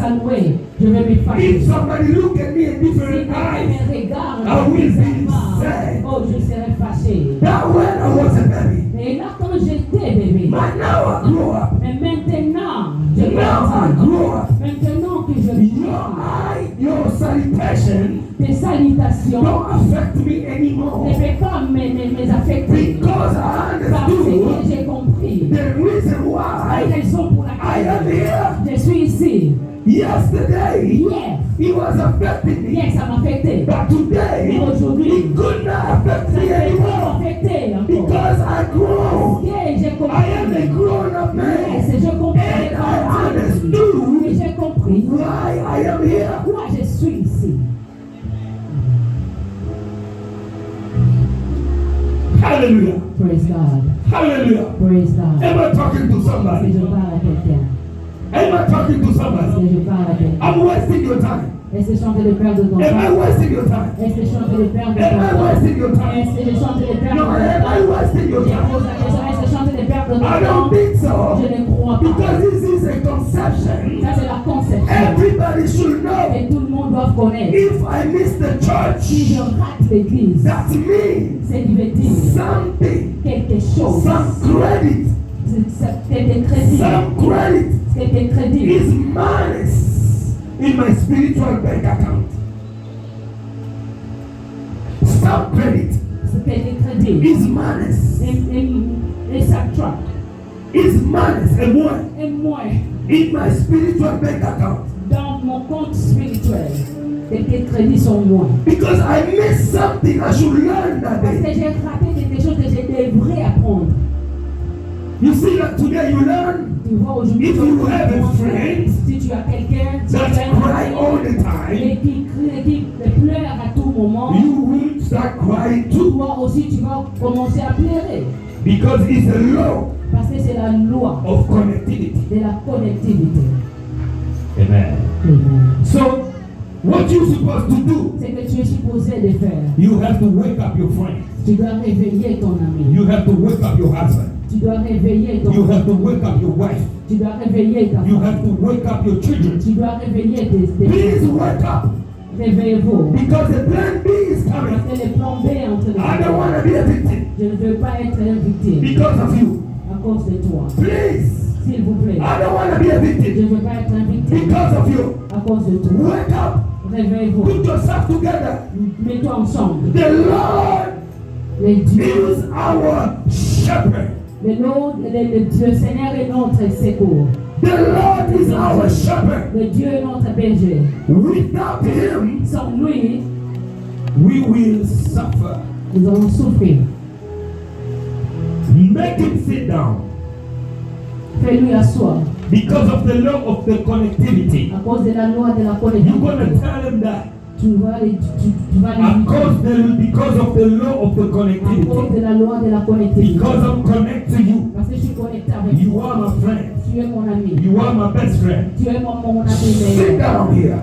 saluer, je vais me fâcher. If somebody look at me in Si different quelqu'un eyes, me regarde, I will be bizarrement, sad. oh, je serai fâché. That when I was a baby, Et là, quand j'étais bébé, but now I grew up. mais maintenant, je Now I grandis. grew up. Maintenant que je Your salutation tes salutations don't affect me anymore. ne peuvent pas me affecter. Because I Parce que understood j'ai compris. the reason La why raison pour I am laquelle here. je suis ici. Yesterday, Hier, it was affecting me. hier ça m'a affecté. But today, Mais aujourd'hui, it could not affect ça me ne peut anymore. pas m'affecter encore. Because I grow. Et j'ai I am a compris. grown-up man. Yes, je comprends. And I Et understood j'ai compris why I am here. pourquoi je suis ici. Hallelujah. Praise God. Hallelujah. Praise God. Am I talking to Est-ce que somebody? je parle à quelqu'un? Am I talking to Est-ce somebody? que je parle à quelqu'un? I'm wasting your time. Est-ce que je chante le père de ton Am I temps? wasting your time? Est-ce que je chante le père de Am ton I temps? wasting your time? Est-ce que je chante le père de No, ton am I temps? wasting your Je time? pose la question, est-ce que je chante le père de ton I temps? don't think Je so. ne crois pas. Because this is a conception. Ça, c'est la conception. Everybody should know. Et tout le monde doit connaître. If I miss the Si church, je rate l'église, that means c'est qui veut dire something, quelque chose. some credit, C'était crédit. some credit C'était crédit. is minus in my spiritual bank account. Some credit C'était crédit. is minus. Et subtract. Is minus and one Et moins in my spiritual bank account. dans mon compte spirituel. Tes crédits sont moins. Because I missed something I should learn that Parce que day. j'ai raté quelque chose que je devrais apprendre. You see that today you learn Tu vois aujourd'hui, If you have a friend si tu as quelqu'un that cry all the time, et qui crie, qui pleure à tout moment, you will start crying too. toi aussi tu vas commencer à pleurer. Because it's a law Parce que c'est la loi of connectivity. de la connectivité. Amen. Amen. So, what you're supposed to do, C'est que tu es supposé de faire. you have to wake up your friend. Tu dois réveiller ton ami. You have to wake up your husband. Tu dois réveiller ton You ami. have to wake up your wife. Tu dois réveiller ta You femme. have to wake up your children. Tu dois réveiller tes Please wake up. Réveillez-vous. Because the plan B is coming. Parce que les plans B entre les I don't want to be a victim Je ne veux pas être un victime because of you. à cause de toi. Please. S'il vous plaît. I don't want to be a Je victim ne veux pas être un victime because of you. à cause de toi. Wake up. Réveillez-vous. Put yourself together. Mets-toi ensemble. The Lord Les dieux. is our shepherd. Le Seigneur est notre secours. The Lord is our shepherd. Le Dieu est notre berger. Without him, Sans lui, we will suffer. nous allons souffrir. Make him sit down. Fais-lui asseoir. Because of the law of the connectivity. À cause de la loi de la You're going to connectivité. tell him that. Tu vas lui Because of the law of the à cause connectivity. de la loi de la connectivité. Because I'm connected to you. Parce que je suis connecté avec You toi. are my friend. Tu es mon ami. You are my best friend. Tu es mon ami Sit meilleur. down here.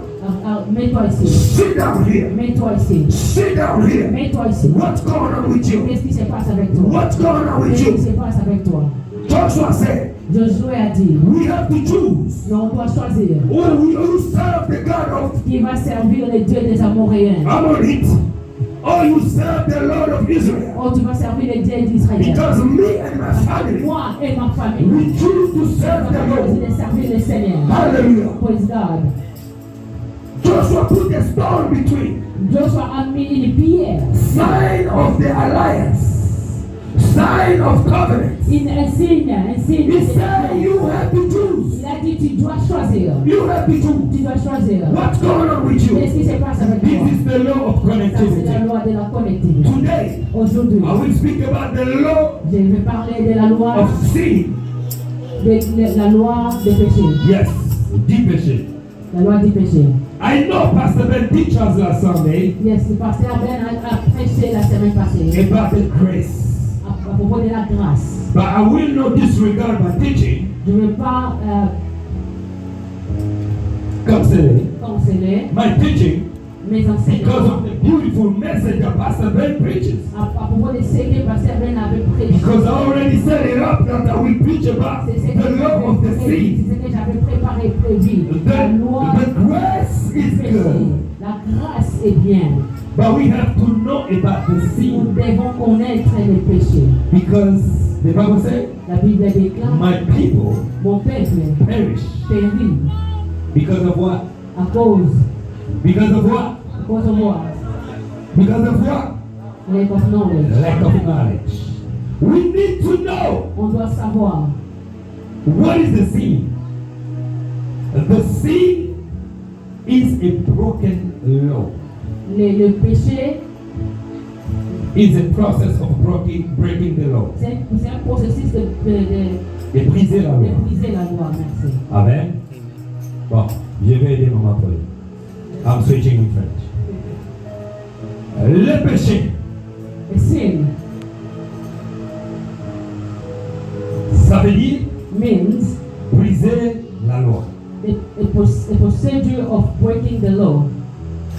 Mets-toi ici. Sit down here. Mets-toi ici. Sit down here. Mets-toi ici. What's going on with you? Qu'est-ce qui se passe avec toi? What's going on with Qu'est-ce qui you? se passe avec toi? Joshua said, Josué a dit, we have to choose. non, on doit choisir Or we will serve the God of qui va servir le Dieu des Amoréens. Amorite. Or you serve the Lord of Israel. Oh, tu vas servir le Dieu d'Israël. Because me and my family, Moi et ma famille, we choose to on serve the va Lord. choisir de servir le Seigneur. Hallelujah. Praise God. Joshua put a stone between. Joshua a mis une pierre, Sign of the alliance. Sign of covenant. un signe. He said you have to choose. Il a dit, tu dois choisir. You have to choose. Tu dois choisir. What's going on with you? Qu'est-ce qui se passe avec toi? This is the law of Ça, c'est la connectivity. loi de la connectivité. Today, Aujourd'hui, I will speak about the law je vais parler de la loi of sin. de la loi des péchés. Yes, deep. La loi du péché. I know Pastor Ben teach us last Sunday Yes, le pasteur Ben a prêché la semaine passée about the grace. à propos de la grâce. But I will not disregard my teaching. Je ne veux pas Consider canceller my teaching mes because enseignements of the beautiful message that Pastor Ben preaches. à propos de ce que le pasteur Ben avait prêché. Because I already set it up that I will preach about C'est ce the law of the que seed. j'avais préparé, prévu. La loi The et bien. But we have to know about the Nous sin. devons connaître les péchés. Because the Bible says, La Bible déclare, my people mon peuple perish. périt Because of what? à cause Because of what? de what? Because of what? Lack of knowledge. Lack of knowledge. We need to know On doit savoir what is the sin. The sin is a broken law. le péché. It's a process of breaking the law. C'est un processus De briser la de loi. briser la loi. Merci. Amen. Bon, je vais aider Maman Pauline. I'm switching in French. Le péché, The sin ça veut dire means briser la loi. a procedure of breaking the law,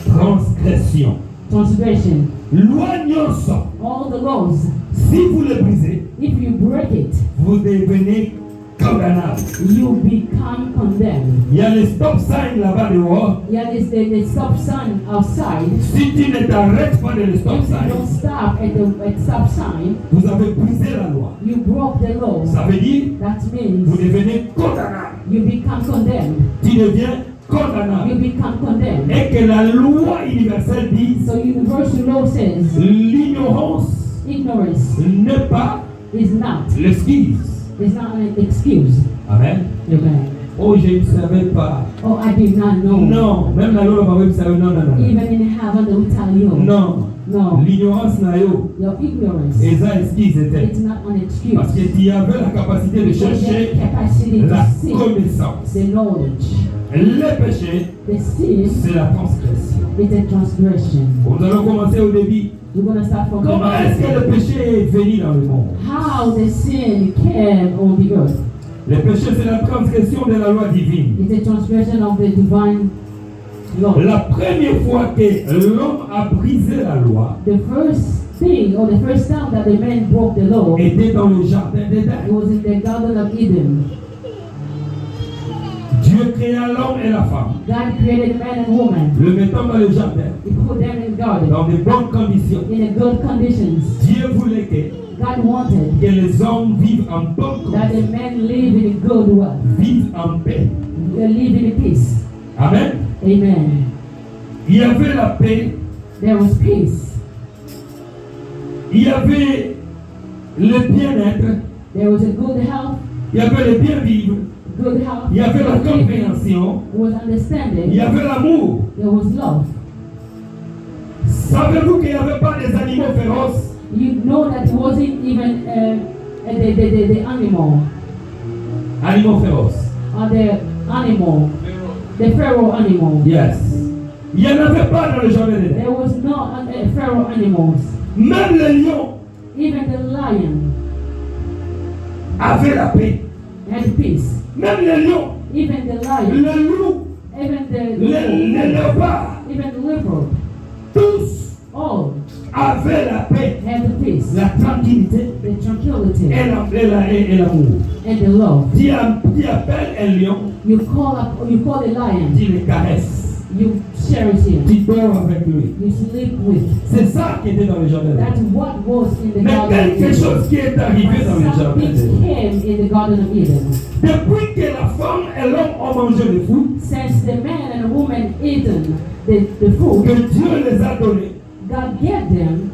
Transgression. transgression. Loi nyonso. All the laws, Si vous le brisez, if you break it, vous devenez condamnable. you become condemned. Il y a les stop signs là-bas dehors. Yeah, there's the stop sign outside. Si tu ne t'arrêtes pas de le stop If you don't sign, stop at the stop sign, vous avez brisé la loi. you broke the law. Ça veut dire, That vous means devenez condamnable. you become condemned. Tu deviens You condamnable. become condemned. Et que la loi universelle dise, So universal law says l'ignorance ignorance n'est pas is not l'excuse. an excuse. Amen. Amen. Oh, je ne savais pas. Oh, I did not know. Non, même la loi ne savait non, non, non. Even in heaven they will tell you. Non, No. l'ignorance n'a yo. Your ignorance. Et ça, excuse était. It's not an excuse. Parce que tu avais la capacité de Because you have chercher capacity la to see connaissance. the knowledge. Le péché, The sin c'est la transgression. is a transgression. Nous allons commencer au début. We're going to start from Comment est-ce que le the péché est venu dans le monde? how the sin came on the earth. Le péché, c'est la transgression de la loi divine. It's a transgression of the divine law. La première fois que l'homme a brisé la loi The first thing, or the first time that the man broke the law, it était dans le jardin d'Éden. was in the Garden of Eden. Dieu créa l'homme et la femme, God created man and woman. le mettant dans le jardin, He put them in the garden dans de bonnes conditions. in a good conditions. Dieu voulait God wanted que les hommes vivent en bonne that the condition, men live in a good way, vivent en paix. live in peace. Amen. Amen. Il y avait la paix, There was peace. il y avait le bien-être, There was a good health, il y avait le bien-vivre, good health. il y avait la good living. compréhension, There was il understanding. y avait l'amour. There was love. Savez-vous qu'il n'y avait pas des animaux féroces? You know that it wasn't even the animal, Animaux féroces. or the animal, the pharaoh animal. Yes. Il n'y en avait pas dans le jardin d'Éden. There was no pharaoh animals. Même le lion Even the lion avait la paix. had peace. Même le lion, Even the lion, le loup, even le léopard, even the leopard, tous all avaient la paix, had peace, la tranquillité the tranquility, et l'amour. and the love. Tu appelles un lion, You call the lion. tu le caresses, You cherish him. tu dors avec lui. You sleep with. C'est ça qui était dans le jardin That's d'Éden. what was in the Mais Garden of quelque Eden. chose qui est arrivé dans le But jardin something d'Éden. came in the Garden of Eden. Depuis que la femme et l'homme ont mangé le fruit Since the man and the woman eaten the food, que Dieu les a donné, God gave them,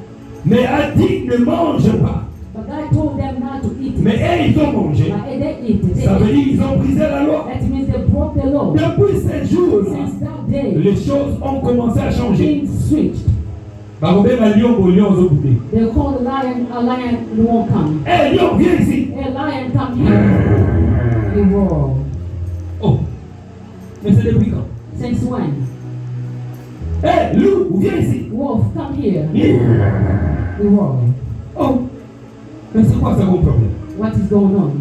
mais a dit ne mange pas. but God told them not to eat Mais it. eux, ils ont mangé. But they eat it. Ça veut dire qu'ils ont brisé la loi. That means they broke the law. Depuis ces jours-là, Since that day, les choses ont commencé à changer. things switched. Barobe ma lion au lion aux autres. They call the lion a lion won't come. Hé lion, viens ici. A lion come here. He roar. Oh, mais c'est depuis quand? Since when? Hé loup, viens ici. Wolf, come here. Yeah. He roar. Oh, mais c'est quoi ça mon problème? What is going on?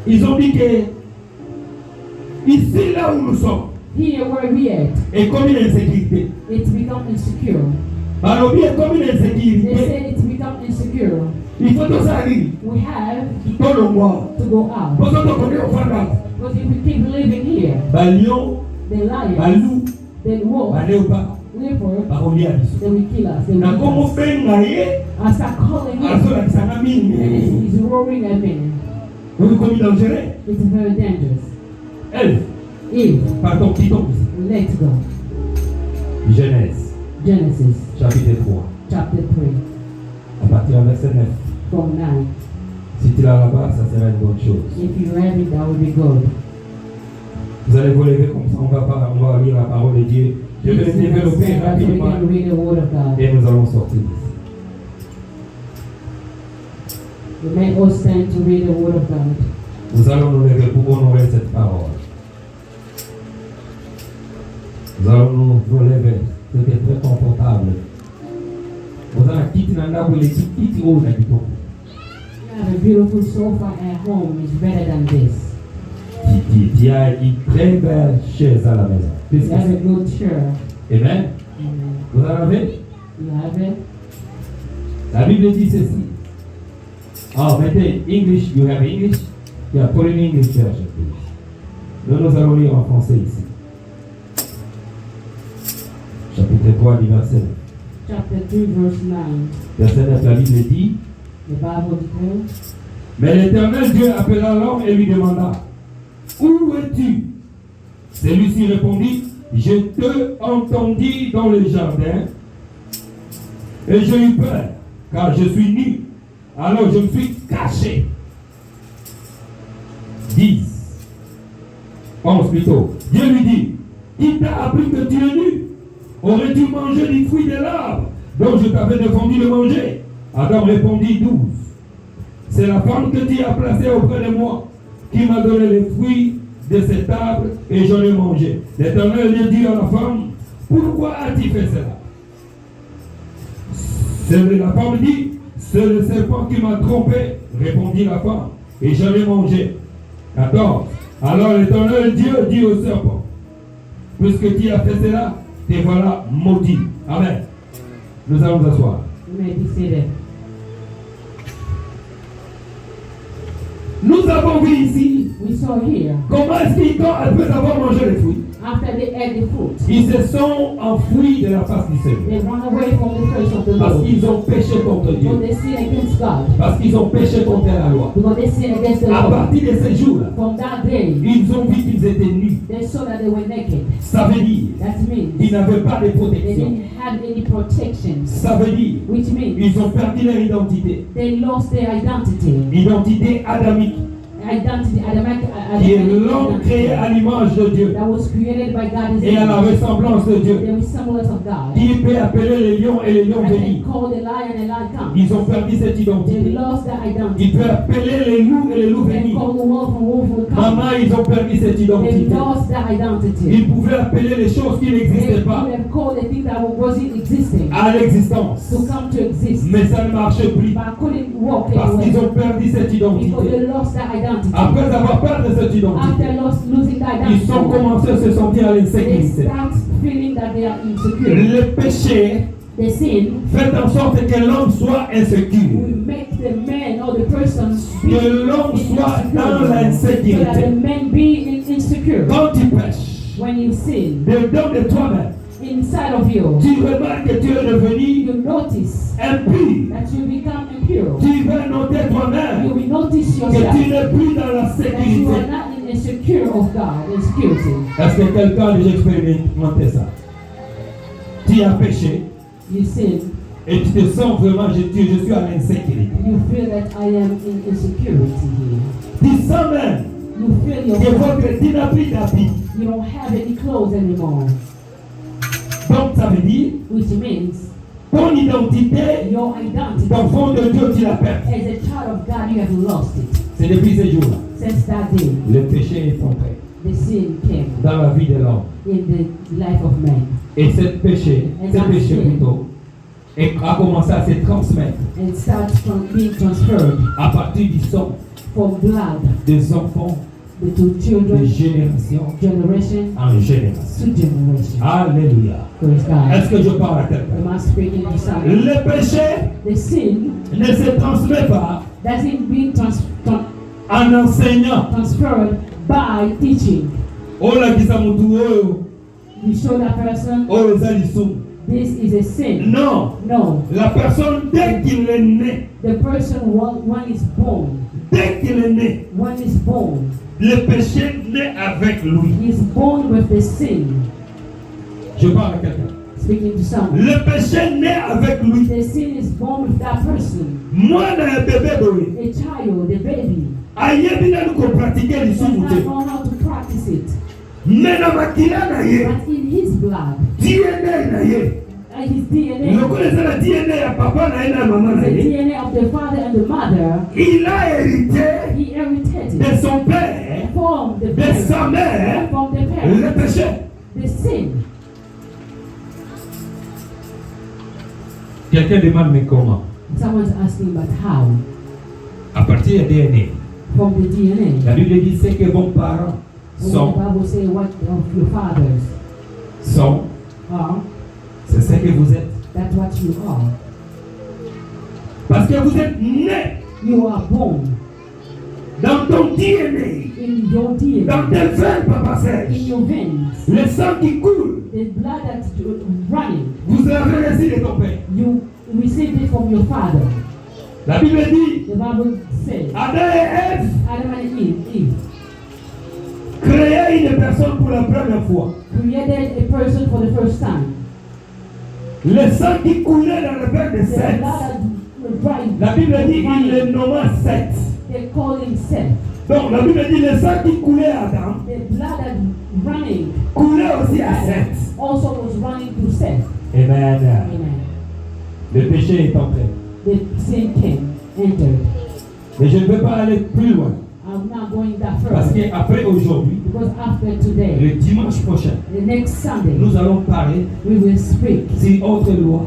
Ils ont dit que ici là où nous sommes, Here where we at, est comme une insécurité. it's become insecure. Alors bien comme une They insécurité, say it's become insecure. il faut que ça arrive. We have Dans le mois, to go out. pour ça qu'on est au fond. Because if we keep living here, Ba lion, the ba lions, loup, the wolf, ba léopard, we therefore, par contre, il y a des they will kill us. They will na comme kill us. bengaye I start calling him, azo la kisanga and mingi he's roaring at me. vous comme dangereux It's very dangerous. elle Eve, pardon quittons let's go. Genèse Genesis chapitre 3 chapter 3, à partir du verset 9 from 9. si tu l'as là-bas ça sera une bonne chose. If you read it, that would be good. Vous allez vous lever comme ça, on va lire la parole de Dieu. Je vais Please développer stand up so we rapidement can read the word of God. et nous allons sortir d'ici. We may all stand to read the word of God. Nous allons nous lever pour honorer cette parole. Nous allons nous lever. C'était très confortable. Vous allez quitter l'endroit où les petits hauts n'habitent. You have a beautiful sofa at home. It's better than this. Tu as une très belle chaise à la maison. You have a good chair. Amen. Amen. Vous en avez? You have it? La Bible dit ceci. Oh, mettez English. You have English? Yeah, put in English version, please. Nous allons lire en français ici. Chapitre 3 du verset 9. Chapter 3, verse 9. Verset 9, la Bible dit. The Bible declares, Mais l'Éternel Dieu appela l'homme et lui demanda, où es-tu? Celui-ci répondit, je te entendis dans le jardin et j'ai eu peur, car je suis nu. Alors je me suis caché. 10. 11 plutôt. Dieu lui dit, qui t'a appris que tu es nu? Aurais-tu mangé du fruit de l'arbre dont je t'avais défendu de manger? Adam répondit 12. C'est la femme que tu as placée auprès de moi qui m'a donné les fruits de cet arbre et j'en ai mangé. L'Éternel lui dit à la femme, pourquoi as-tu fait cela? La femme dit, c'est le serpent qui m'a trompé, répondit la femme, et j'en ai mangé. 14. Alors l'Éternel Dieu dit au serpent, puisque tu as fait cela, te voilà maudit. Amen. Nous allons nous asseoir. you may be seated. Nous avons vu ici We saw here, comment est-ce qu'ils ont, après avoir mangé les fruits, after they ate the fruit, ils se sont enfuis de la face du Seigneur. they run away from the face of the Parce Lord. qu'ils ont péché contre Because Dieu. they sin against God. Parce qu'ils ont péché contre la loi. Because they sin against the À Lord. partir de ces jours-là, From that day, ils ont vu qu'ils étaient nus. they saw that they were naked. Ça veut dire That means qu'ils n'avaient pas de they protection. didn't have any protections. Ça veut dire Which means qu'ils ont perdu leur identité. they lost their identity. L'identité adamique, Identity, qui est l'homme créé à l'image de Dieu that was created by God et à la ressemblance de Dieu. the resemblance of God. Qui peut appeler les lions et les lions And they venir. call the lion and lion come. Ils ont perdu cette They identité. lost their Ils identity. peuvent appeler les loups et les loups They venir. call the wolf and wolf will come. Maman, ils ont perdu cette They identité. lost their identity. Ils pouvaient appeler les choses qui They n'existaient pas could have called the thing that wasn't existing à l'existence. to come to exist. Mais ça ne marchait plus But couldn't walk parce qu'ils anywhere ont perdu cette because identité. they lost their identity. Après avoir perdu cette identité, After losing their ils ont identity, commencé à se sentir à they l'insécurité. start feeling that they are insecure. Le péché The sin fait en sorte que l'homme soit insécure. will make the man or the person be Que l'homme soit dans so that the l'insécurité. man be insecure. Quand tu pêches, When you sin dedans de toi-même, inside of you, tu remarques que tu es devenu you notice impur. that you become impure. Tu vas noter You toi-même will notice que tu yourself n'es plus dans la that you sécurité. are not insecure of God, insecurity. Est-ce que quelqu'un a déjà expérimenté ça? Tu as péché You sin, et tu te sens vraiment, je suis à l'insécurité. you feel that I am in insecurity here. Tu sens même You feel que yourself, tu n'as plus d'habits. you don't have any clothes anymore. Donc ça veut dire, Which means ton identité your identity d'enfant de Dieu, tu la perds. as a child of God, you have lost it. C'est depuis ce jour-là. Since that day, Le péché est entré the sin came dans la vie de l'homme. in the life of man. Et ce péché plutôt, a commencé à se transmettre And starts from being transferred à partir du sang from blood des enfants to de children, génération generation en génération. to generation. Alléluia. Praise God. Est-ce que je parle à quelqu'un? Am I speaking to someone? Le péché The sin ne se transmet pas doesn't being en enseignant. transferred by teaching. Ola kisa mutu oyo, You show that person oyo eza lisumu. This is a sin. Non. No. La personne, dès qu'il est né, The person one is born. dès qu'il est né, One is born. le péché naît avec lui. He is born with the sin. Je parle à quelqu'un. Speaking to someone. Le péché naît avec lui. The sin is born with that person. Moi, dans un bébé, A child, a baby. aïe, bien nous qu'on pratiquait les Does not sous-boutés. know how to practice it. Mais dans ma kila naïe, But in his blood, DNA naïe. his Nous DNA, connaissons la DNA à papa naïe na maman the naïe. DNA of the father and the mother, Il a hérité he inherited de it son père, from the de sa parents, mère, from the le parents, péché. the sin. Quelqu'un demande mais comment? Someone's asking, but how? À partir du DNA. From the DNA. La Bible dit c'est que vos parents When the sont, Bible says what of your fathers are, c'est ce que vous êtes. that's what you are. Parce que vous êtes né You are born dans ton DNA, in your DNA, dans tes veines, papa in Serge. your veins, Le sang qui coule, the blood that's running. vous l'avez reçu de ton père. You received it from your father. La Bible dit, The Bible says, Adam et Ève Adam and Eve créaient une personne pour la première fois. created a person for the first time. Le sang qui coulait dans le père de The Seth. blood that running. La Bible dit qu'il le nomma Seth. They call him Seth. Donc la Bible dit le sang qui coulait à Adam The blood that running coulait aussi à Seth. also was running through Seth. Amen. Amen. Le péché est entré. The sin came, entered. Mais je ne veux pas aller plus loin. I'm not going that Parce further. qu'après aujourd'hui, Because after today, le dimanche prochain, the next Sunday, nous allons parler we will speak d'une autre loi.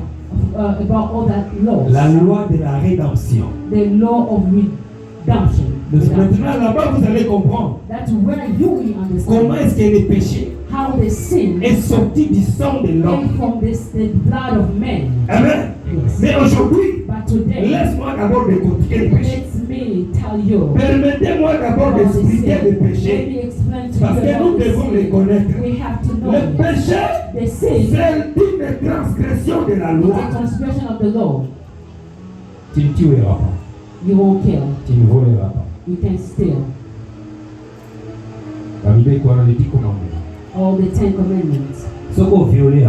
about all that laws. La loi de la rédemption. The law of redemption. Donc maintenant là-bas, vous allez comprendre That's where you will comment understand est-ce que le péché how the sin est sorti du sang de l'homme. came from the blood of men. Amen. Yes. Mais aujourd'hui, But today, laisse-moi d'abord décortiquer le péché. let me tell you Permettez-moi d'abord about the d'expliquer le sin. Let péché. me explain to Parce you que nous about the devons les sin. connaître. We have to know Le it. péché, The sin c'est une transgression de la is loi. a transgression of the law. Tu ne tueras pas. You won't kill. Tu ne voleras pas. You can steal. La Bible est quoi dans les 10 commandements? All the 10 commandments. Ce qu'on viole,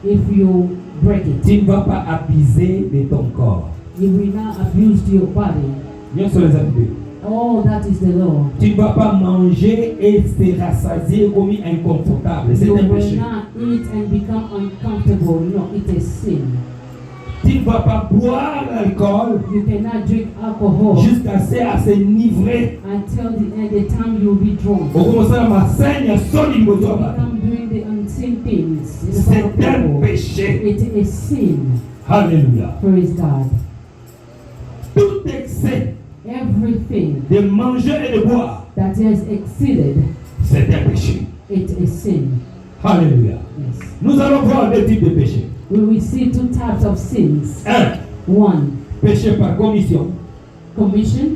If you break it, tu ne vas pas abuser de ton corps. you will not abuse your body. Bien sûr, les amis. All that is the law. Tu ne vas pas manger et te rassasier comme inconfortable. C'est You un will péché. not eat and become uncomfortable. No, it is sin. Tu ne vas pas boire l'alcool You cannot drink alcohol jusqu'à s'enivrer. until the time you will be drunk. Au commencer à ma saigne, son You niveau become doing the unseen things. in front c'est of un people. péché. It is sin. Alléluia. Praise God. Tout excès Everything de manger et de boire, that is exceeded, c'est un péché. it is sin. Alléluia. Yes. Nous allons voir deux types de péchés. We will see two types of sins. Un, One, péché par commission. commission.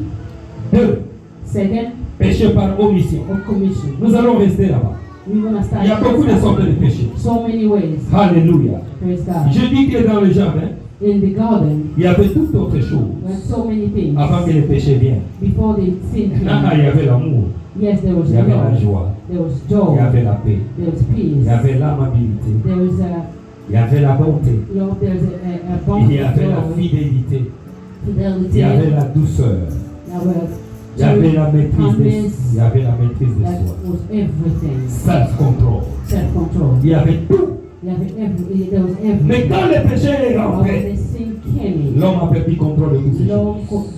Deux, Second, péché par omission. or commission. Nous allons rester là-bas. We're going to start. Il y a beaucoup de sortes de péchés. So many ways. Alléluia. Praise God. Je dis que dans le jardin, In the garden, il y avait toute autre chose there are so many things. avant que le péché vienne. Before the sin Ah, came, il y avait l'amour, yes, there was il y avait la love, joie, there was il y joy, avait la paix, there was il peace, y avait l'amabilité, there was il y avait la bonté, love, there's a il bond y avait la of fidélité, il fidelity, y avait la douceur, there was il y avait la maîtrise de, kindness, il y avait la maîtrise de that soi, was everything, self-control, self-control. il y avait tout. There was everything. Mais quand le péché est When rentré, the sin came in, l'homme a perdu contrôle de toutes ces Lord choses.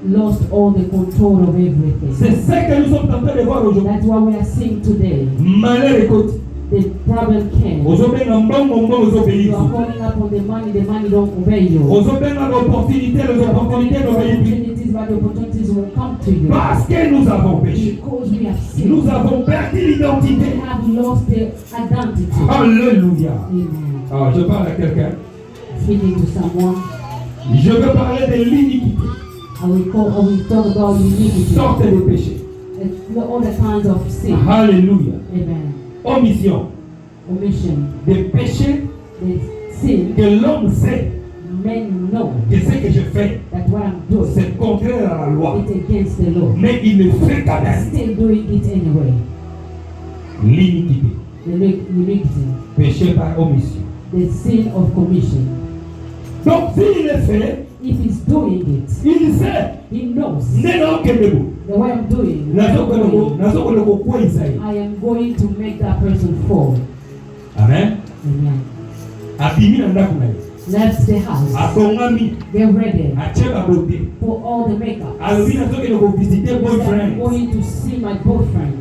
lost all the control of everything. C'est ce que nous sommes en train de voir aujourd'hui. That's what we are seeing today. Malheur écoute. The problem came. Ozobenga mbongo ozobéir. You are calling up on the money don't obey you. Ozobenga l'opportunité, les You are calling opportunités for n'obéissent plus. opportunities, but the opportunities won't come to you. Parce que nous avons péché. Because we have sinned. Nous avons perdu l'identité. We have lost the identity. Alléluia. Amen. Ah, je parle à quelqu'un. Speaking to someone, Je veux parler de l'iniquité. I will talk about iniquity. Sorte de péché. All the kinds of sin. Alléluia. Amen. Omission. Omission. Des péchés The sin, que l'homme sait men know que ce que je fais, that what I'm doing c'est contraire à la loi. is against the law. Mais il le fait quand même. Still doing it anyway. L'iniquité. The iniquity, Péché par omission. the sin of commission. Donc, s'il le fait, If he's doing it, il sait. he knows Neno kendebo. the way I'm doing. Nazokoloko kwa Isaïe. I am going to make that person fall. Amen. Amen. Abimi na ndako na ye. Left the house. Akongami. Get ready Acheba bote. for all the makeup. Alobi nazokende visiter I'm boyfriend. going to see my boyfriend.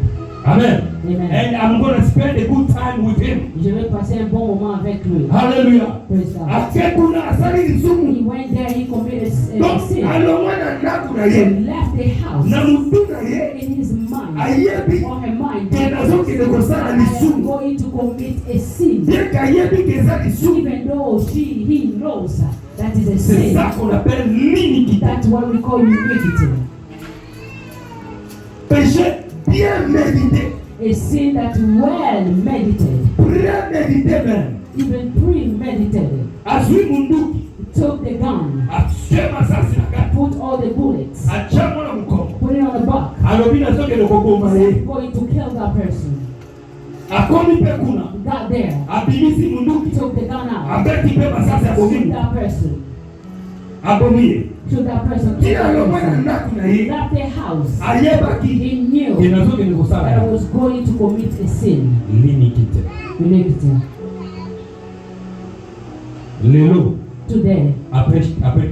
Amen. Amen. And I'm going to spend a good time with him. Je vais passer un bon moment avec lui. Hallelujah. Praise God. Akekuna asali He lisumu. went there, he committed a Donc sin. alongwa na ndako na He ye. left the house Na mutu na ye. in his mind, Ayebi. or her mind. Ke nazokende kosala I am lisumu. going to commit a sin. Dès qu'ayebi que eza lisumu. Even though he knows that is a C'est sin. ça qu'on appelle l'iniquité. That's what we call iniquity. Péché bien médité. A sin that well meditated, Prémédité même. even premeditated. Azui munduki. Took the gun, Achema sasi na kati. put all the bullets, Achema na mkono. put it on the back. Alobi nazokende koboma ye. I'm going to kill that person. Akomi pe kuna. Got there, Abimisi munduki. took the gun out, Abeti pe masasi shoot abomi. that person, Abomi. shoot that person, Ti kill that alongwa na person. ndako na ye. Left the house. Ayebaki. He knew Ke nazokende kosala that I ye. was going to commit a sin. L'iniquité. Iniquity. Lelo. Today, Après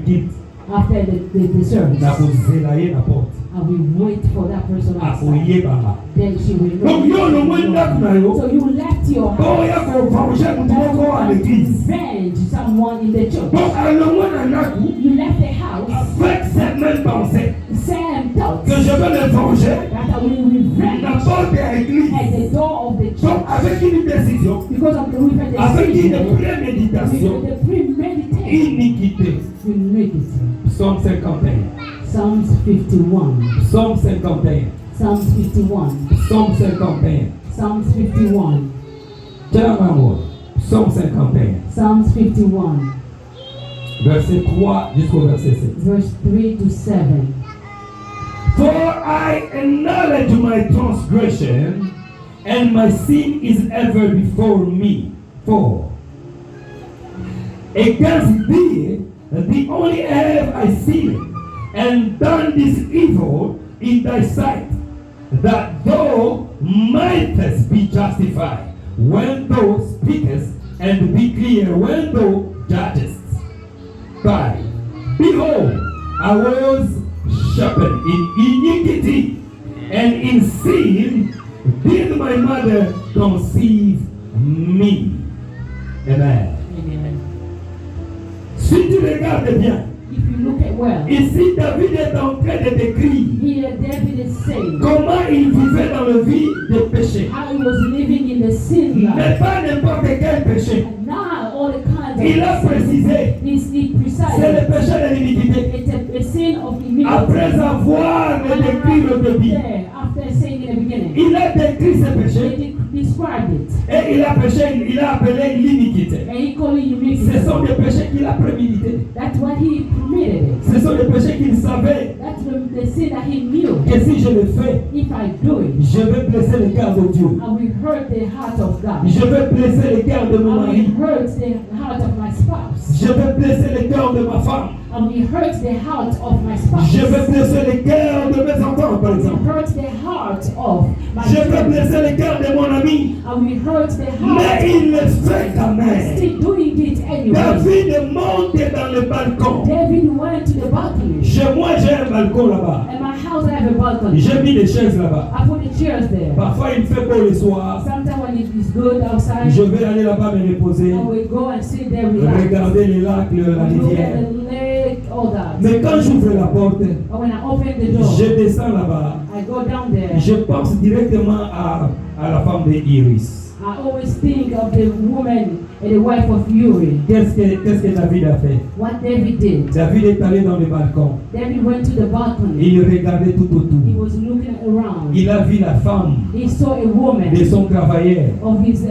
quitte. after the service, Na kozela ye na porte. I will wait for that person outside. Akoyebanga. Then she will know. Donc yo olongwa ndako na yo. So you left your Oya house. kovanger mutu moko à l'église. Revenge someone in the church. Donc alongwa na ndako. You left the house. Avec cette même pensée. Same thoughts Que je vais me venger. that I will revenge La porte de l'église. at the door of the Donc church avec une décision. because of the wicked Avec une decision. préméditation. With the premeditation. Iniquité. Iniquity. Psaume 51. Psalms 51. Psaume 51. Psalms 51. Psaume 51. Psalms 51. Tiens ma mort. Psaume 51. Psalms 51. Verset 3 jusqu'au verset 7. Verse 3 to 7. For I acknowledge my transgression, and my sin is ever before me. 4. Against thee, the only have I sinned, and done this evil in thy sight, that thou mightest be justified when thou speakest, and be clear when thou judgest. 5. Behold, I was sharpened in iniquity, and in sin did my mother conceive me. Amen. Amen. Si tu regardes bien, If you look at well, ici David est en train de décrire here David is saying comment il vivait dans la vie de péché. how he was living in the sin Mais life. pas n'importe quel péché. And now all the kinds Il a of précisé, is precise. c'est le péché de l'iniquité. It's a sin of iniquity. Après avoir le décrit au début, There, after saying in the beginning, il a décrit ce péché he described it. et il a appelé l'iniquité. And he called it iniquity. Ce sont des péchés qu'il a prémédités. That's what he permitted it. Ce sont des péchés qu'il savait That's the sin that he knew. que si je le fais, If I do it, je vais blesser le cœur de Dieu. I will hurt the heart of God. Je vais blesser le cœur de I mon mari. will hurt the heart of my spouse. Je vais blesser le cœur de ma femme. I will hurt the heart of my spouse. Je vais blesser le cœur de mes enfants, par I will exemple. hurt the heart of my Je vais children. blesser le cœur de mon ami. I will hurt the heart. Mais il le fait quand même. Still doing it anyway. David monte dans le balcon. David went to the balcony. Moi, j'ai un balcon là-bas. At my house, I have a balcony. J'ai mis des chaises là-bas. I put the chairs there. Parfois, il fait beau le soir. Sometimes when it is good outside, Je vais aller là-bas me reposer. I will go and sit there relax. Regarder les lacs, la Look at rivière. the lake, all that. Mais quand j'ouvre la porte, But when I open the door, je descends là-bas. I go down there. Je pense directement à la femme d'Iris. I always think of the woman and the wife of Uri. Qu'est-ce que David a fait? What David did. David est allé dans le balcon. David went to the balcony. Il regardait tout He autour. was looking around. Il a vu la femme He saw a woman de son travailleur of his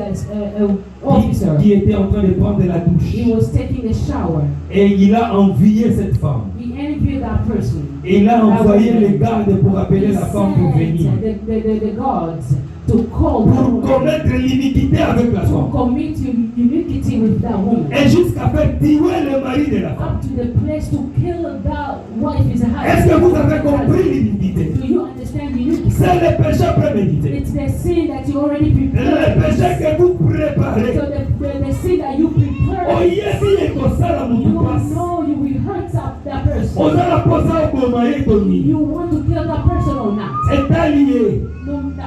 officer. qui était en train de prendre la He douche. was taking a shower. Et il a envié cette femme. He envied that person. Et il a That envoyé woman. les gardes pour appeler He la femme pour sent venir. the guards to call that Pour woman, commettre l'iniquité avec la to femme. commit iniquity with that woman. Et jusqu'à faire tuer le mari de la femme. Up to the place to kill that wife is a Est-ce que vous avez compris l'iniquité? Do you understand iniquity? C'est le péché prémédité. It's the sin that you already Le prepared. péché que vous préparez. So the sin that you prepare, Oyesi ekosala you mutu pasi. know you will hurt that person. Ozala posa oboma ye toni. You want to kill that person or not? Etali ye. No, I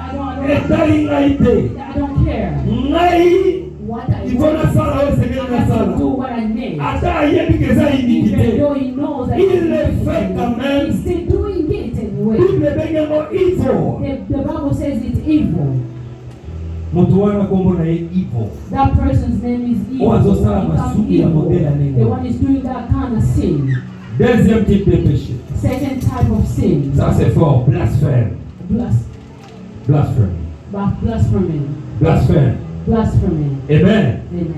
Etali ngai te. don't care. Ngai What I ifo nasala oyo esengeli I have to do nasala. what I need. Ata ayebi ke eza Even iniquité. though he knows that Il le fait quand même. he's still doing it anyway. Bible ebengi yango evil. The Bible says it's evil. Moto wana kombo na ye evil. That person's name is evil. Oh, azosala He becomes masuki ya evil. modele ya ndenge. The one is doing that kind of sin. Deuxième type de péché. Second type of sin. Ça c'est fort. Blasphème. Blasphème. Blasphemy. Blasphème. Blasphemy. Amen. Amen.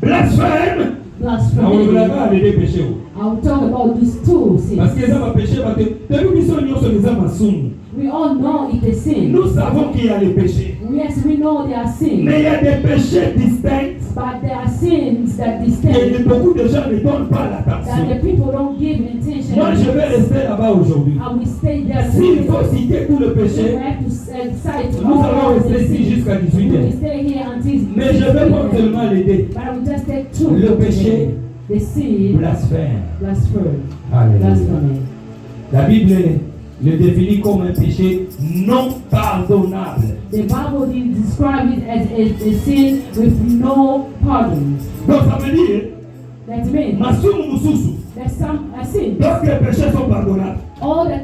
Blasphème. Blasphemy. aolobelaka les deux péchés. I'll talk about these two sins. Parce que eza bapéché bato toyebi biso nyonso eza masumu. We all know it's a sin. Nous savons qu'il y a les péchés. Yes, we know there are sins. Mais il y a des péchés distincts But there are sins that et distinct beaucoup de gens ne donnent pas that l'attention. the people don't give attention. Moi, je vais rester là-bas aujourd'hui. I will stay there. S'il faut citer tout le We péché, have to cite nous allons all the rester ici sins. jusqu'à We 18 will heures. stay here until Mais je vais prendre 18. seulement les deux. But I will just take two. Le péché, The sin, blasphème. blasphemy. Alléluia. Blasphemy. La Bible le définit comme un péché non pardonnable. The Bible describes it as a sin with no pardon. Donc ça veut dire, That means masumu mususu. there's some a sin. Donc les péchés sont pardonnables. All the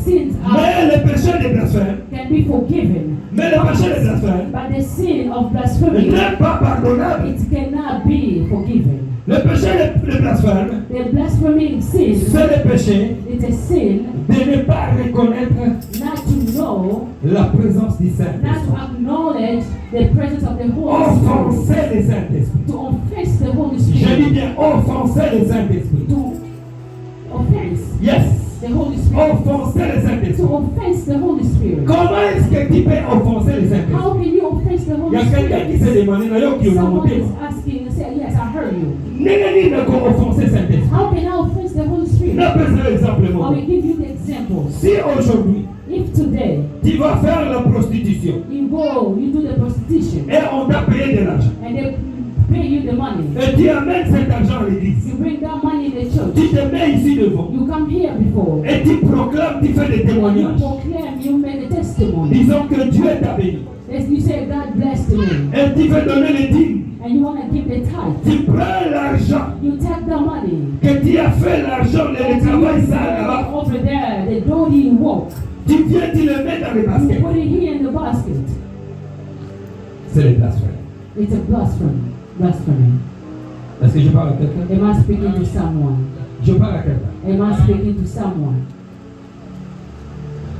sins Mais le péché de blasphème, can be forgiven. mais le péché de blasphème But the sin of blasphemy, n'est pas pardonnable. it cannot be forgiven. Le péché de blasphème, The blasphemy sin, c'est le péché it's a sin de ne pas reconnaître not to know, la présence du not Saint-Esprit. to acknowledge the presence of the Holy Spirit, Offenser le Saint-Esprit. to offense the Holy Je dis Spirit, bien offenser le Saint-Esprit. to offense Yes. the Holy Spirit, Offenser le to Saint-Esprit. offense the Holy Spirit. Comment est-ce que tu peux offenser le Saint-Esprit? How can you offense the Il y Holy a quelqu'un Spirit? qui s'est demandé, d'ailleurs, qui est Someone monté. is asking and say, yes, I heard you. N'est pas offenser le Saint-Esprit. How can I offense the Holy Spirit? Ne peux pas exemple. I will give you the examples. Si aujourd'hui, If today tu vas faire la prostitution you go, you do the prostitution, et on t'a payé de l'argent and they pay you the money, et tu amènes cet argent à l'église, you bring that money in the church, tu te mets ici devant you come here before, et tu proclames, tu fais des you témoignages. proclaim, you make a testimony. Disons que Dieu t'a béni As you say, God blessed me, et tu veux donner les dîmes. and you want to give the tithe. Tu prends l'argent You take the money, que tu as fait, l'argent, le travail sale là-bas. over there, the dirty work, Tu viens, tu le mets dans le you basket. put it here in the basket. C'est le blasphème. It's a blasphemy. Est-ce que je parle à quelqu'un? Am I speaking to someone? Je parle à quelqu'un. Am I speaking to someone?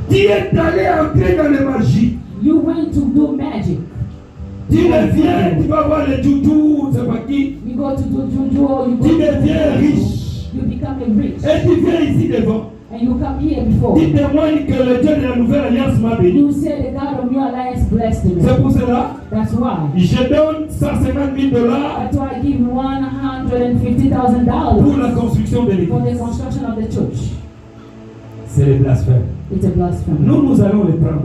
Tu es allé entrer dans la magie. You went to do magic. Tu deviens, tu vas voir les joujou, c'est pas qui. You go to do juju, or you go Tu to deviens riche. you become a rich, Et tu viens ici devant. and you come here before. Tu témoignes que le Dieu de la Nouvelle Alliance m'a béni. You say the God of New Alliance blessed me. C'est pour cela That's why. je donne 150 000 $. That's why I give $150,000 pour la construction de for l'église. the construction of the church. C'est le blasphème. It's a blasphemy. Nous allons le prendre.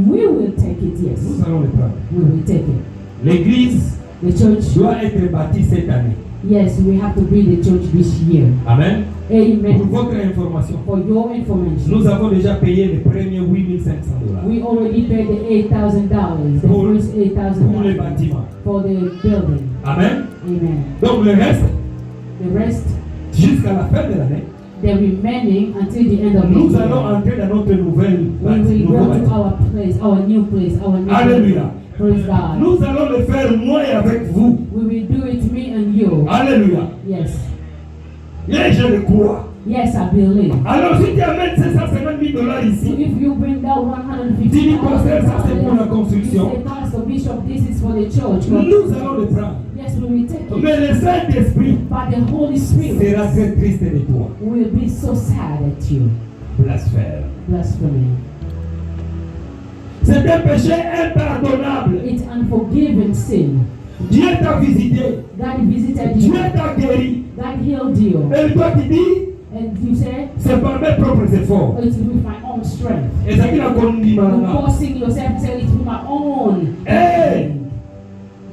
We will take it, yes. Nous allons le prendre. We will take it. L'église The church, doit être bâtie cette année. yes, we have to build the church this year. Amen. Pour Amen. votre information, For your information, nous avons déjà payé les premiers $8,500 we already paid the $8,000, the Pour- first pour le $8,000 bâtiment. for the building. Amen. Amen. Donc le reste, The rest, jusqu'à la fin de l'année, the remaining until the end of the nous year. allons entrer dans notre nouvelle When we nouveau go to bâtiment. our place, our new place, our new Alléluia. Praise God. Nous allons le faire moi et avec vous. We will do it, me and you. Alléluia. Yes. Et je le crois. Yes, I believe. Alors si tu amènes ces 150 000 $ So ici, if you bring down dis pasteur, ça c'est pour la $150,000, construction. say, Pastor Bishop, this is for the church. Nous allons le prendre. Yes, we will take it. Mais le Saint-Esprit But the Holy Spirit sera très triste de toi. will be so sad at you. Blasphème. Blasphemy. C'est un péché impardonnable. It's unforgiven sin. Dieu t'a visité. God visited Dieu you. t'a guéri. God healed you. Et toi tu dis, And you say, c'est par mes propres efforts. it's with my own strength. Et ça qui l'a conduit You're maintenant. forcing yourself to say, it's with my own. Hey!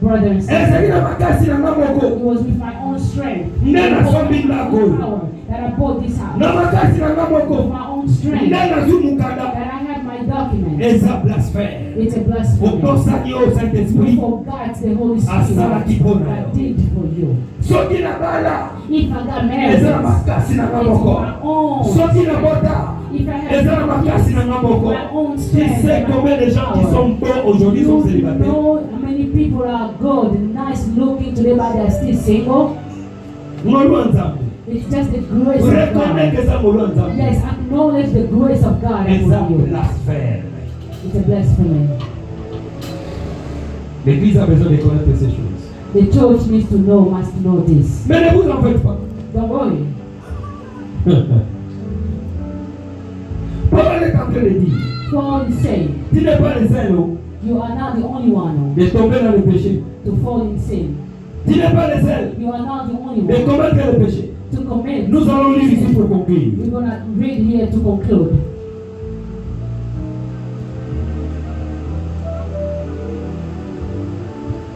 Brother and Et ça qui sister. l'a makasi na It maboko. was with my own strength. Nena sombi lako. Power that I bought this house. Na makasi na With maboko. my own strength. Nena zumukanda. That I had my documents. Et ça blasphème. It's a blasphemy. Otosani au You Saint-Esprit. forgot the Holy Asala Spirit kipona. that did for you. Soki na bala. If I got married, Et ça na makasi na it's maboko. my own. Soki na bota. If I Et ça na had makasi na maboko. my own Tu strength, sais my combien de own gens qui power. sont beaux aujourd'hui sont You célibataires. know how many people are good, nice looking today, but they're still single? Ngolu nzambe. It's just the grace of Reconnais God. que ça ngolu nzambe. Yes, acknowledge the grace of God Et ça upon you. blasphème. It's a blasphemy. L'église a besoin de connaître ces choses. The church needs to know, must know this. Mais ne vous en faites pas. Don't worry. Paul est en train de dire, Paul is saying, tu n'es pas le seul you are not the only one de tomber dans le péché. to fall in sin. Tu n'es pas le seul You are not the only de one commettre le péché. to commit. Nous allons lire ici pour conclure. We're going to read here to conclude.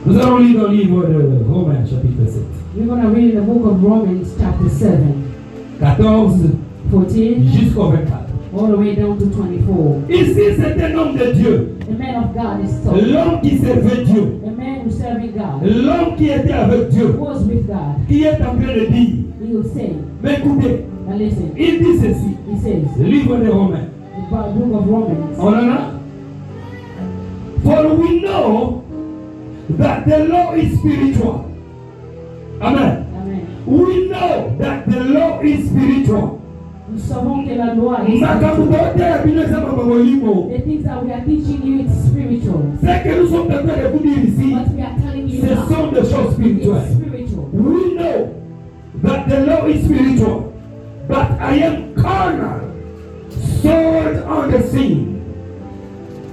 Nous allons lire dans le livre de Romains chapitre 7. We're going to read in the book of Romans chapter 7, 14 14, jusqu'au 24. all the way down to 24. Ici, c'est un homme de Dieu. A man of God is talking. L'homme qui servait Dieu. A man who's serving God, L'homme qui était avec Dieu. was with God. Qui est en train de dire, He will say, mais écoutez, now listen, il dit ceci. he says, Le livre de Romains. the book of Romans, On en a? For we know that the law is spiritual. Amen. Amen. We know that the law is spiritual. Nous savons que la loi est Makambo spirituelle. yote ya Biblia inasema mambo limo. The things that we are teaching you, it's spiritual. Ce que nous sommes en train de vous dire ici, What we are telling you ce now, sont des choses it's spirituelles. spiritual. We know that the law is spiritual, but I am carnal, sold under sin.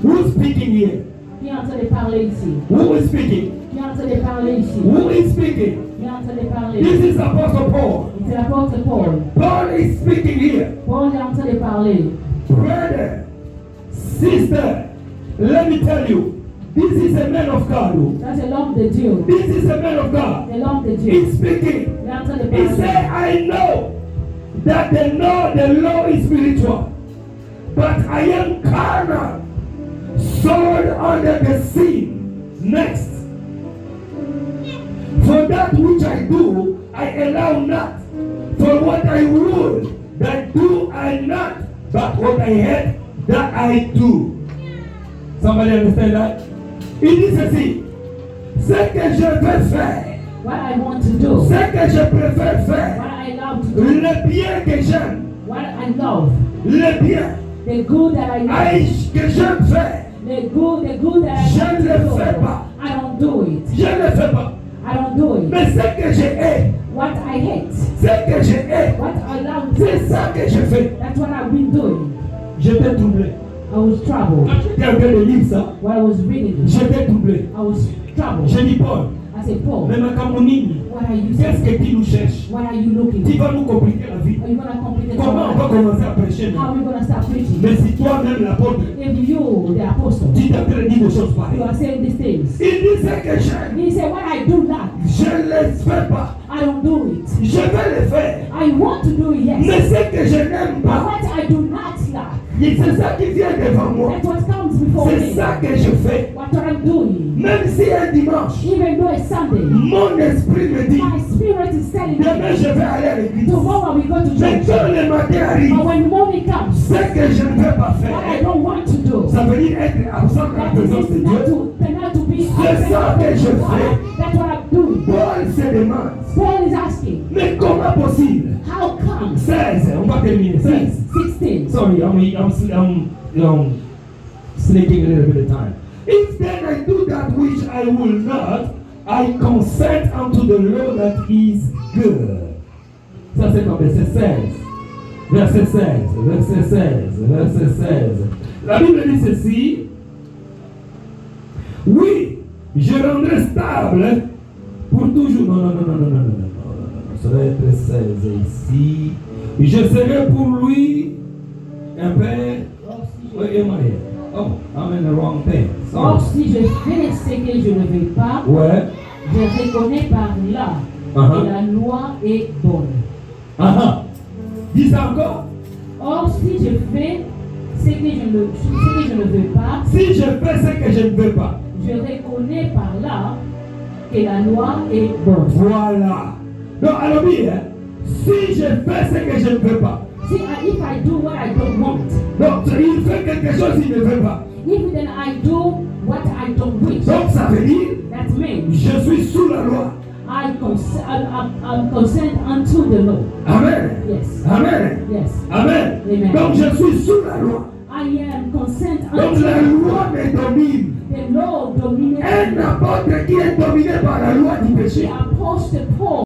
Who's speaking here? Qui est en train de parler ici? Who is speaking? Qui est en train de parler ici? Who is speaking? Qui est en train de parler? This is Apostle Paul. C'est l'apôtre Paul. Paul is speaking here. Paul est en train de parler. Brother, sister, let me tell you, this is a man of God. Ça, c'est l'homme de Dieu. This is a man of God. C'est l'homme de Dieu. He's speaking. Il est en train de He said, parler. I know that the law is spiritual, but I am carnal, sold under the sin. Next. For that which I do, I allow not. For what I would, that do I not, but what I hate, that I do. Somebody understand that? Il dit ceci. Ce que je veux faire, What I want to do. ce que je préfère faire, What I love to do. le bien que j'aime, What I love. le bien The good that I love. que j'aime faire, The good that I Je want ne le to fais do. pas. I don't do it. je ne le fais pas. I don't do it. Mais ce que je hais, What I hate. ce que je hais, What I love. c'est ça que je fais. That's what I've been doing. J'étais troublé. I was troubled. Quand j'étais en train de lire ça, While I was reading it, j'étais troublé. I was troubled. J'ai dit, Paul, I said, Paul, mais ma camonine, what are you qu'est-ce saying? que tu nous cherches? What are you looking Tu for? vas nous compliquer la vie. Are you going to complete Comment on va it? commencer à prêcher? How are we going to start preaching? Mais si toi-même, l'apôtre, If you, the apostle, tu t'es en train de dire des choses you pareilles. are saying these things, Il dit ce que j'aime, he said, what I do not, je ne le fais pas. I don't do it. Je vais le faire. I want to do it, Mais yes. ce que je n'aime But pas, what I do not like, c'est ça qui vient devant moi. that's what comes before C'est me. ça que je fais. What I'm doing. Même si un dimanche, Even though it's Sunday, mon esprit me dit, my spirit is telling demain me, je vais aller à l'église. tomorrow we go to Mais church. quand le matin But arrive, when morning comes, ce que je ne veux pas what I faire, don't want to do, ça veut dire être absent de la that présence de is Dieu. not to C'est ça que je fais. That's what I'm doing. Paul se demande, Paul is asking, mais comment possible? how come? 16, on va terminer. 16. 16. Sorry, I'm sneaking a little bit of time. If then I do that which I will not, I consent unto the law that is good. Ça c'est comme verset 16. Verset 16. Verset 16. Verset 16. La Bible dit ceci. Oui, je rendrai stable pour toujours. Non. Ça doit être 16 ici. Je serai pour lui un père et marié. Oh, I'm in the wrong thing. Or, Sorry. si je fais ce que je ne veux pas, Ouais. je reconnais par là que la loi est bonne. Dis ça encore. Or, si je fais ce que je ne veux pas, Si je fais ce que je ne veux pas. je reconnais par là que la loi est bonne. Voilà. Non, alors bien, si je fais ce que je ne veux pas. See, if I do what I don't want, Donc, il fait quelque chose qu'il ne veut pas. if then I do what I don't wish, Donc, ça veut dire, that means je suis sous la loi. I'm consent unto the law. Amen. Yes. Amen. Yes. Amen. Amen. Donc, je suis sous la loi. I am consent Donc, unto la the loi law. me domine. The law dominates. Un apôtre qui est dominé par la loi du péché. The apostle Paul